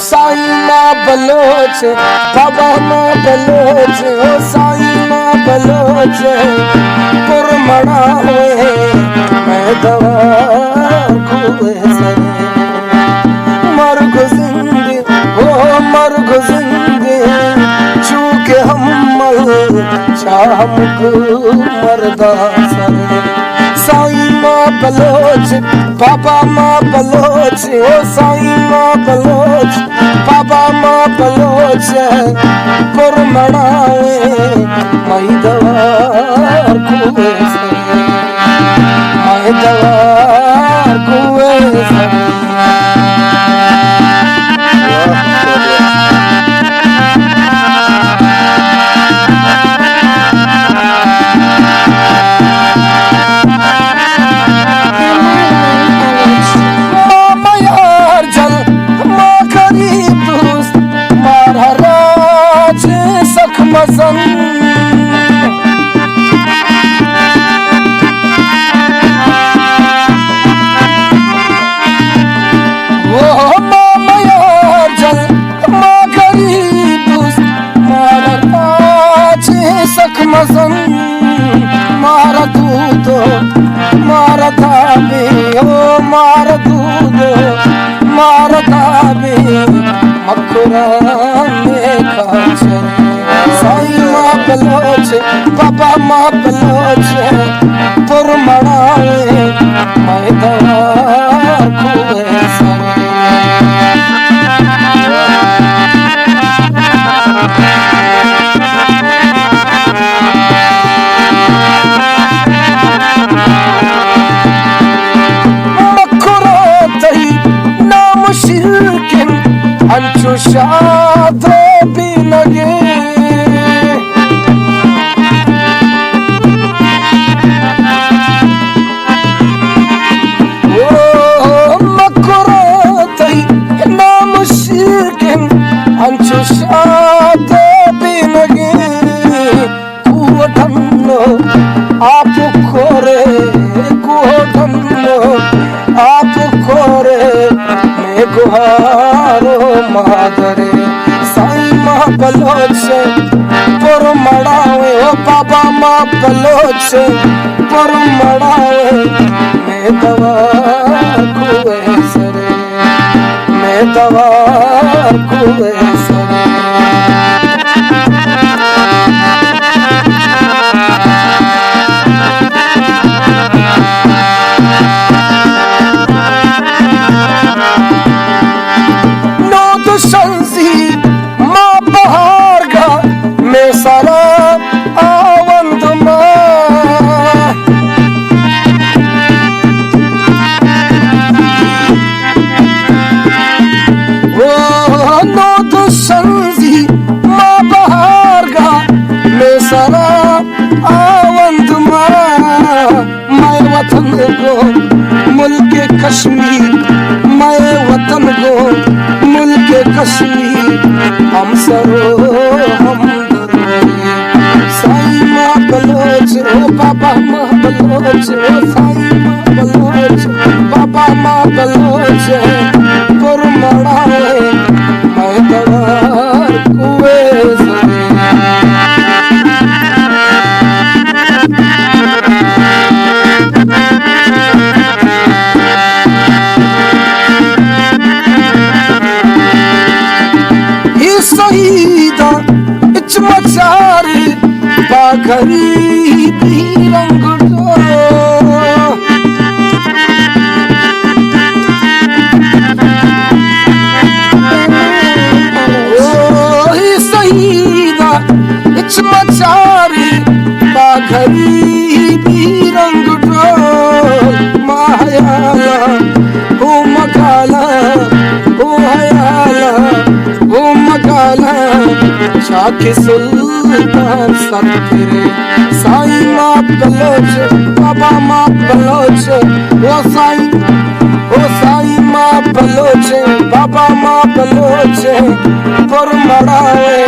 साईं मां बलोच बाबा मां बलोच ओ साईं मां बलोच पुरमड़ा हुए मैं दवा कुए सरे मर्ग जिंदगी ओ मर्ग जिंदगी चूके हम शामक मरदा सरे साईं मां बलोच बाबा मां बलोच ओ साईं मां बलोच बाबा मां बलोच पुरमड़ाए मई दवा कुए सरे मई दवा कुए सरे मारा दूध मारा धाबे ओ मारा दूध मारा धाबे मखुरा में खाचे साईं मां बलोच बाबा मां बलोच पुरमड़ाए मैं दवा कुए सरे अंचु शादो भी लगे ओ मकुरो तई नाम शिरकिन अंचु शादो भी लगे कुवठन्नो आप खोरे कुवठन्नो आप खोरे मैं गुहारो मादरे साईं मां बलोच पुरमड़ाए ओ बाबा मां बलोच पुरमड़ाए मैं दवा कुए सरे मैं दवा कुए सरे मुल्क कश्मीर मैं वतन गो मुल्क कश्मीर हम सरो हम साईं मां बलोच ओ बाबा मां बलोच ओ साईं मां बलोच बाबा मां बलोच पुरमड़ाए मैं दवा कुए सरे शहीदा इच मचारे बाघरी भी रंग शहीदा इच मचारे बाघरी भी रंग मायाला हो मगाला हो हयाला हो मगाला शाखी सुल्तान सतरे साईं मां बलोच बाबा मां बलोच ओ साईं मां बलोच बाबा मां बलोच पुरमड़ाए